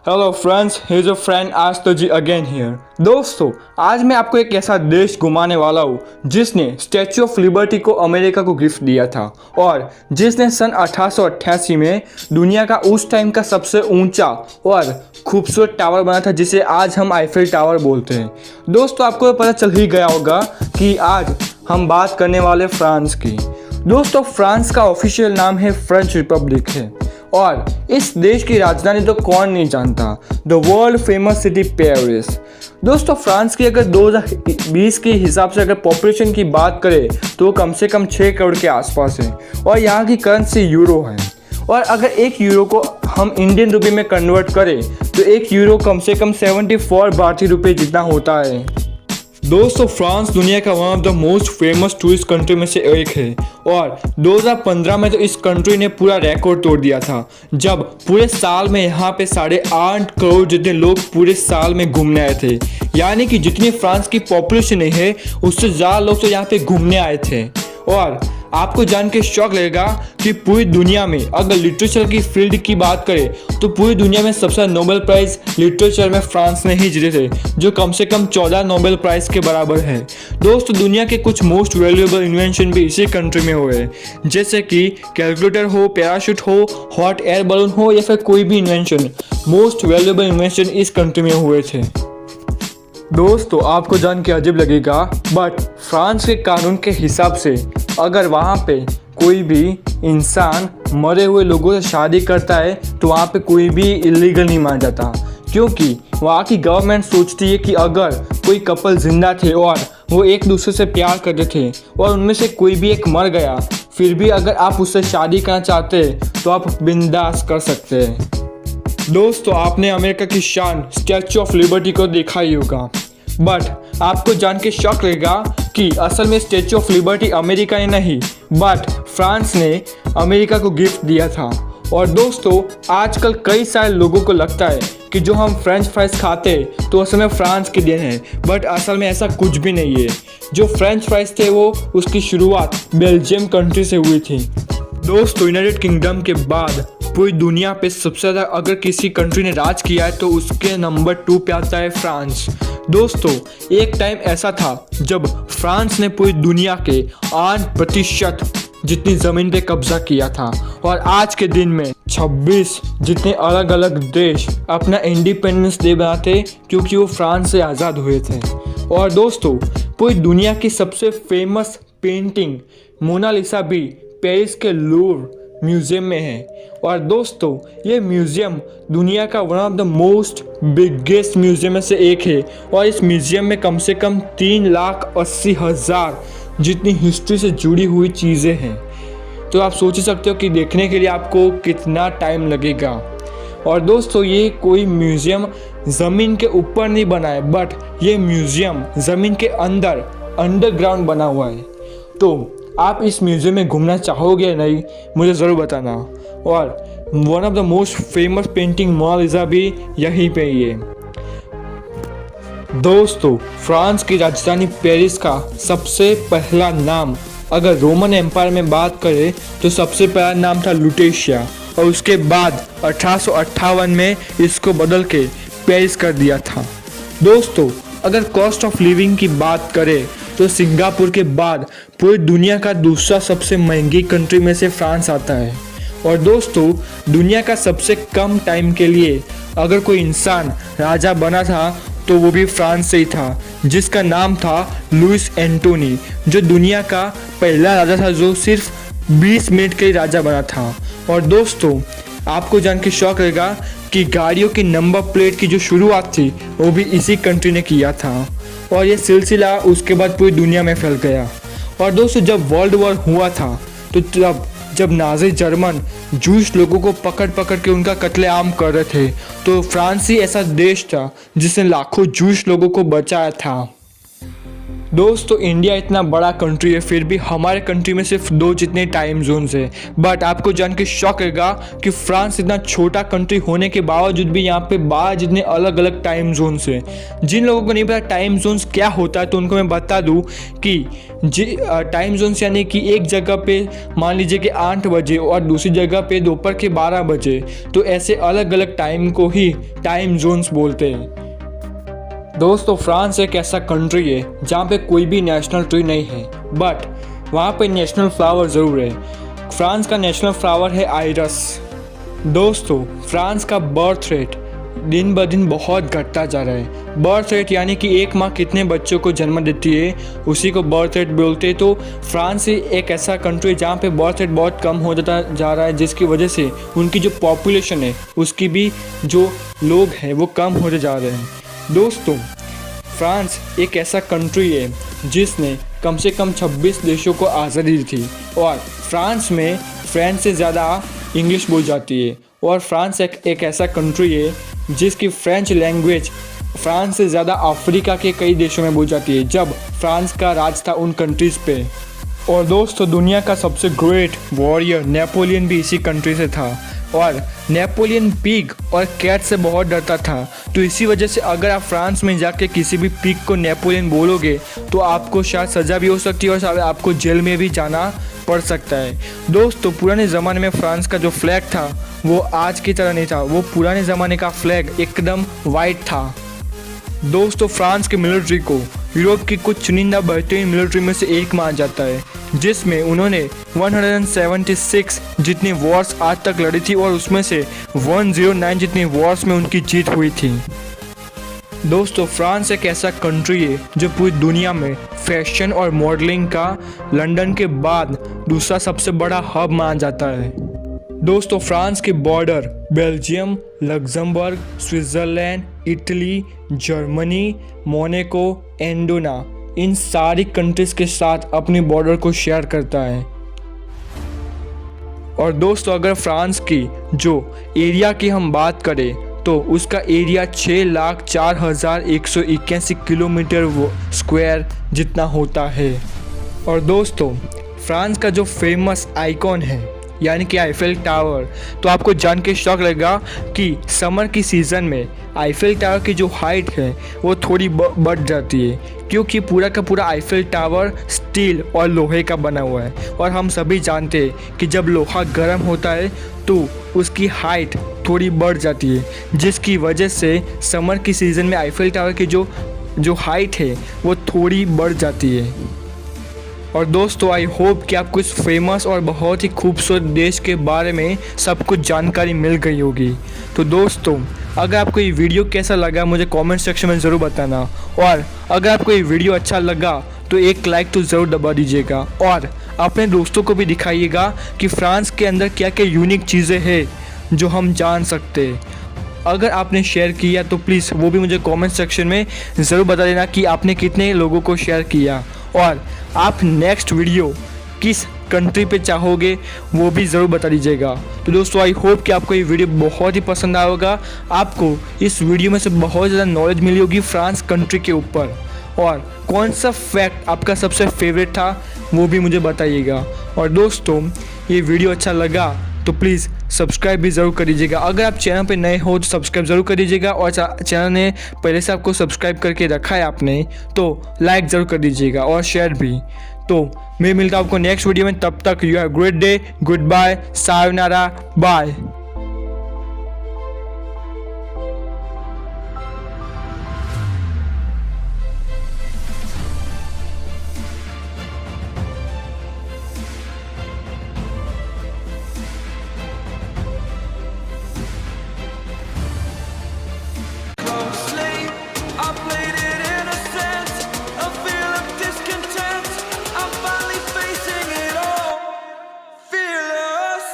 Hello friends, his a friend Asto ji again here. दोस्तों, आज मैं आपको एक ऐसा देश घुमाने वाला हूँ जिसने स्टैचू ऑफ लिबर्टी को अमेरिका को गिफ्ट दिया था और जिसने सन 1888 में दुनिया का उस टाइम का सबसे ऊंचा और खूबसूरत टावर बना था जिसे आज हम आईफिल टावर बोलते हैं। दोस्तों, आपको पता चल ही गया होगा कि आज हम बात करने वाले फ्रांस की। दोस्तों, फ्रांस का ऑफिशियल नाम है फ्रेंच रिपब्लिक है और इस देश की राजधानी तो कौन नहीं जानता, the world famous city Paris. दोस्तों, फ्रांस की अगर 2020 के हिसाब से अगर पॉपुलेशन की बात करें तो कम से कम 6 करोड़ के आसपास है और यहाँ की करेंसी यूरो है। और अगर एक यूरो को हम इंडियन रुपये में कन्वर्ट करें तो एक यूरो कम से कम 74 भारतीय रुपये जितना होता है। दोस्तों, फ्रांस दुनिया का one of the most famous tourist country में से एक है और 2015 में तो इस कंट्री ने पूरा रिकॉर्ड तोड़ दिया था जब पूरे साल में यहाँ पे 8.5 करोड़ जितने लोग पूरे साल में घूमने आए थे। यानी कि जितनी फ्रांस की पॉपुलेशन है उससे ज़्यादा लोग तो यहाँ पे घूमने आए थे। और आपको जान के शौक लगेगा कि पूरी दुनिया में अगर लिटरेचर की फील्ड की बात करें तो पूरी दुनिया में सबसे नोबेल प्राइज़ लिटरेचर में फ्रांस ने ही जीते थे, जो कम से कम 14 नोबेल प्राइज़ के बराबर है। दोस्तों, दुनिया के कुछ मोस्ट वैल्यूएबल इन्वेंशन भी इसी कंट्री में हुए हैं, जैसे कि कैलकुलेटर हो, पैराशूट हो, हॉट एयर बलून हो या फिर कोई भी इन्वेंशन। मोस्ट वैल्यूएबल इन्वेंशन इस कंट्री में हुए थे। दोस्तों, आपको जान के अजीब लगेगा बट फ्रांस के कानून के हिसाब से अगर वहाँ पे कोई भी इंसान मरे हुए लोगों से शादी करता है तो वहाँ पे कोई भी इलीगल नहीं माना जाता, क्योंकि वहाँ की गवर्नमेंट सोचती है कि अगर कोई कपल जिंदा थे और वो एक दूसरे से प्यार करते थे और उनमें से कोई भी एक मर गया, फिर भी अगर आप उससे शादी करना चाहते हैं तो आप बिंदास कर सकते हैं। दोस्तों, आपने अमेरिका की शान स्टैचू ऑफ लिबर्टी को देखा ही होगा बट आपको जान के शौक लगेगा कि असल में स्टैचू ऑफ लिबर्टी अमेरिका ने नहीं बट फ्रांस ने अमेरिका को गिफ्ट दिया था। और दोस्तों, आजकल कई सारे लोगों को लगता है कि जो हम फ्रेंच फ्राइज खाते तो असल में फ्रांस की देन है, बट असल में ऐसा कुछ भी नहीं है। जो फ्रेंच फ्राइज थे वो उसकी शुरुआत बेल्जियम कंट्री से हुई थी। दोस्तों, यूनाइटेड किंगडम के बाद पूरी दुनिया पे सबसे ज़्यादा अगर किसी कंट्री ने राज किया है तो उसके नंबर 2 पे आता है फ्रांस। दोस्तों, एक टाइम ऐसा था जब फ्रांस ने पूरी दुनिया के 8% जितनी ज़मीन पे कब्जा किया था और आज के दिन में 26 जितने अलग अलग देश अपना इंडिपेंडेंस डे बनाते क्योंकि वो फ्रांस से आज़ाद हुए थे। और दोस्तों, पूरी दुनिया की सबसे फेमस पेंटिंग मोनालिसा भी पेरिस के लूव्र म्यूज़ियम में है। और दोस्तों, ये म्यूज़ियम दुनिया का one of the most biggest museum में से एक है और इस म्यूज़ियम में कम से कम 3,80,000 जितनी हिस्ट्री से जुड़ी हुई चीज़ें हैं। तो आप सोच ही सकते हो कि देखने के लिए आपको कितना टाइम लगेगा। और दोस्तों, ये कोई म्यूज़ियम ज़मीन के ऊपर नहीं बना है बट ये म्यूज़ियम ज़मीन के अंदर अंडरग्राउंड बना हुआ है। तो आप इस म्यूज़ियम में घूमना चाहोगे या नहीं, मुझे ज़रूर बताना। और one of the most famous painting Mona Lisa भी यहीं पे ही है। दोस्तों, फ्रांस की राजधानी पेरिस का सबसे पहला नाम अगर रोमन एम्पायर में बात करें तो सबसे पहला नाम था लुटेशिया और उसके बाद 1858 में इसको बदल के पेरिस कर दिया था। दोस्तों, अगर कॉस्ट ऑफ लिविंग की बात करें तो सिंगापुर के बाद पूरी दुनिया का दूसरा सबसे महंगी कंट्री में से फ्रांस आता है। और दोस्तों, दुनिया का सबसे कम टाइम के लिए अगर कोई इंसान राजा बना था तो वो भी फ्रांस से ही था, जिसका नाम था लुइस एंटोनी, जो दुनिया का पहला राजा था जो सिर्फ 20 मिनट के लिए राजा बना था। और दोस्तों, आपको जान के शौक लगेगा कि गाड़ियों की नंबर प्लेट की जो शुरुआत थी वो भी इसी कंट्री ने किया था और ये सिलसिला उसके बाद पूरी दुनिया में फैल गया। और दोस्तों, जब वर्ल्ड वॉर हुआ था तो जब नाज़ी जर्मन जूश लोगों को पकड़ पकड़ के उनका कत्लेआम कर रहे थे तो फ्रांस ही ऐसा देश था जिसने लाखों जूश लोगों को बचाया था। दोस्तों इंडिया इतना बड़ा कंट्री है, फिर भी हमारे कंट्री में सिर्फ 2 जितने टाइम जोन्स है। बट आपको जान के शॉक लगेगा कि फ्रांस इतना छोटा कंट्री होने के बावजूद भी यहाँ पे 12 जितने अलग अलग टाइम जोन्स हैं। जिन लोगों को नहीं पता टाइम जोन्स क्या होता है तो उनको मैं बता दूँ कि टाइम जोन्स यानी कि एक जगह पे मान लीजिए कि 8 बजे और दूसरी जगह पे दोपहर के 12 बजे, तो ऐसे अलग अलग टाइम को ही टाइम जोन्स बोलते हैं। दोस्तों फ्रांस एक ऐसा कंट्री है जहाँ पे कोई भी नेशनल ट्री नहीं है, बट वहाँ पे नेशनल फ्लावर ज़रूर है। फ्रांस का नेशनल फ्लावर है आइरस। दोस्तों फ्रांस का बर्थ रेट दिन ब दिन बहुत घटता जा रहा है। बर्थ रेट यानी कि एक माँ कितने बच्चों को जन्म देती है उसी को बर्थ रेट बोलते हैं। तो फ्रांस एक ऐसा कंट्री है जहाँ पे बर्थ रेट बहुत कम हो जाता जा रहा है, जिसकी वजह से उनकी जो पॉपुलेशन है उसकी भी जो लोग हैं वो कम होते जा रहे हैं। दोस्तों फ्रांस एक ऐसा कंट्री है जिसने कम से कम 26 देशों को आज़ादी दी थी, और फ्रांस में फ्रेंच से ज़्यादा इंग्लिश बोली जाती है। और फ्रांस एक ऐसा कंट्री है जिसकी फ्रेंच लैंग्वेज फ्रांस से ज़्यादा अफ्रीका के कई देशों में बोली जाती है, जब फ्रांस का राज था उन कंट्रीज़ पे। और दोस्तों दुनिया का सबसे ग्रेट वॉरियर नेपोलियन भी इसी कंट्री से था, और नेपोलियन पिग और कैट से बहुत डरता था। तो इसी वजह से अगर आप फ्रांस में जाके किसी भी पिग को नेपोलियन बोलोगे तो आपको शायद सज़ा भी हो सकती है और शायद आपको जेल में भी जाना पड़ सकता है। दोस्तों पुराने ज़माने में फ्रांस का जो फ्लैग था वो आज की तरह नहीं था, वो पुराने ज़माने का फ्लैग एकदम वाइट था। दोस्तों फ्रांस के मिलिट्री को यूरोप की कुछ चुनिंदा बेहतरीन मिलिट्री में से एक माना जाता है, जिसमें उन्होंने 176 जितनी वॉर्स आज तक लड़ी थी और उसमें से 109 जितनी वॉर्स में उनकी जीत हुई थी। दोस्तों फ्रांस एक ऐसा कंट्री है जो पूरी दुनिया में फैशन और मॉडलिंग का लंदन के बाद दूसरा सबसे बड़ा हब माना जाता है। दोस्तों फ्रांस के border Belgium, Luxembourg, Switzerland, Italy, Germany, Monaco, Andorra इन सारी कंट्रीज़ के साथ अपनी बॉर्डर को शेयर करता है। और दोस्तों अगर फ्रांस की जो एरिया की हम बात करें तो उसका एरिया 6,04,181 किलोमीटर स्क्वायर जितना होता है। और दोस्तों फ्रांस का जो फेमस आइकॉन है यानी कि आईफेल टावर, तो आपको जान के शौक लगेगा कि समर की सीज़न में आईफेल टावर की जो हाइट है वो थोड़ी बढ़ जाती है, क्योंकि पूरा का पूरा आईफेल टावर स्टील और लोहे का बना हुआ है। और हम सभी जानते हैं कि जब लोहा गर्म होता है तो उसकी हाइट थोड़ी बढ़ जाती है, जिसकी वजह से समर की सीज़न में आईफेल टावर की जो हाइट है वो थोड़ी बढ़ जाती है। और दोस्तों आई होप कि आपको इस फेमस और बहुत ही खूबसूरत देश के बारे में सब कुछ जानकारी मिल गई होगी। तो दोस्तों अगर आपको ये वीडियो कैसा लगा मुझे कमेंट सेक्शन में ज़रूर बताना, और अगर आपको ये वीडियो अच्छा लगा तो एक लाइक तो ज़रूर दबा दीजिएगा, और अपने दोस्तों को भी दिखाइएगा कि फ्रांस के अंदर क्या क्या यूनिक चीज़ें हैं जो हम जान सकते हैं। अगर आपने शेयर किया तो प्लीज़ वो भी मुझे कमेंट सेक्शन में ज़रूर बता देना कि आपने कितने लोगों को शेयर किया, और आप नेक्स्ट वीडियो किस कंट्री पे चाहोगे वो भी ज़रूर बता दीजिएगा। तो दोस्तों आई होप कि आपको ये वीडियो बहुत ही पसंद आया होगा। आपको इस वीडियो में से बहुत ज़्यादा नॉलेज मिली होगी फ्रांस कंट्री के ऊपर, और कौन सा फैक्ट आपका सबसे फेवरेट था वो भी मुझे बताइएगा। और दोस्तों ये वीडियो अच्छा लगा तो प्लीज़ सब्सक्राइब भी ज़रूर कर दीजिएगा। अगर आप चैनल पे नए हो तो सब्सक्राइब ज़रूर कर दीजिएगा, और चैनल ने पहले से आपको सब्सक्राइब करके रखा है आपने तो लाइक ज़रूर कर दीजिएगा और शेयर भी। तो मैं मिलता हूँ आपको नेक्स्ट वीडियो में, तब तक you have great day, good bye, sayonara, bye. Fearless.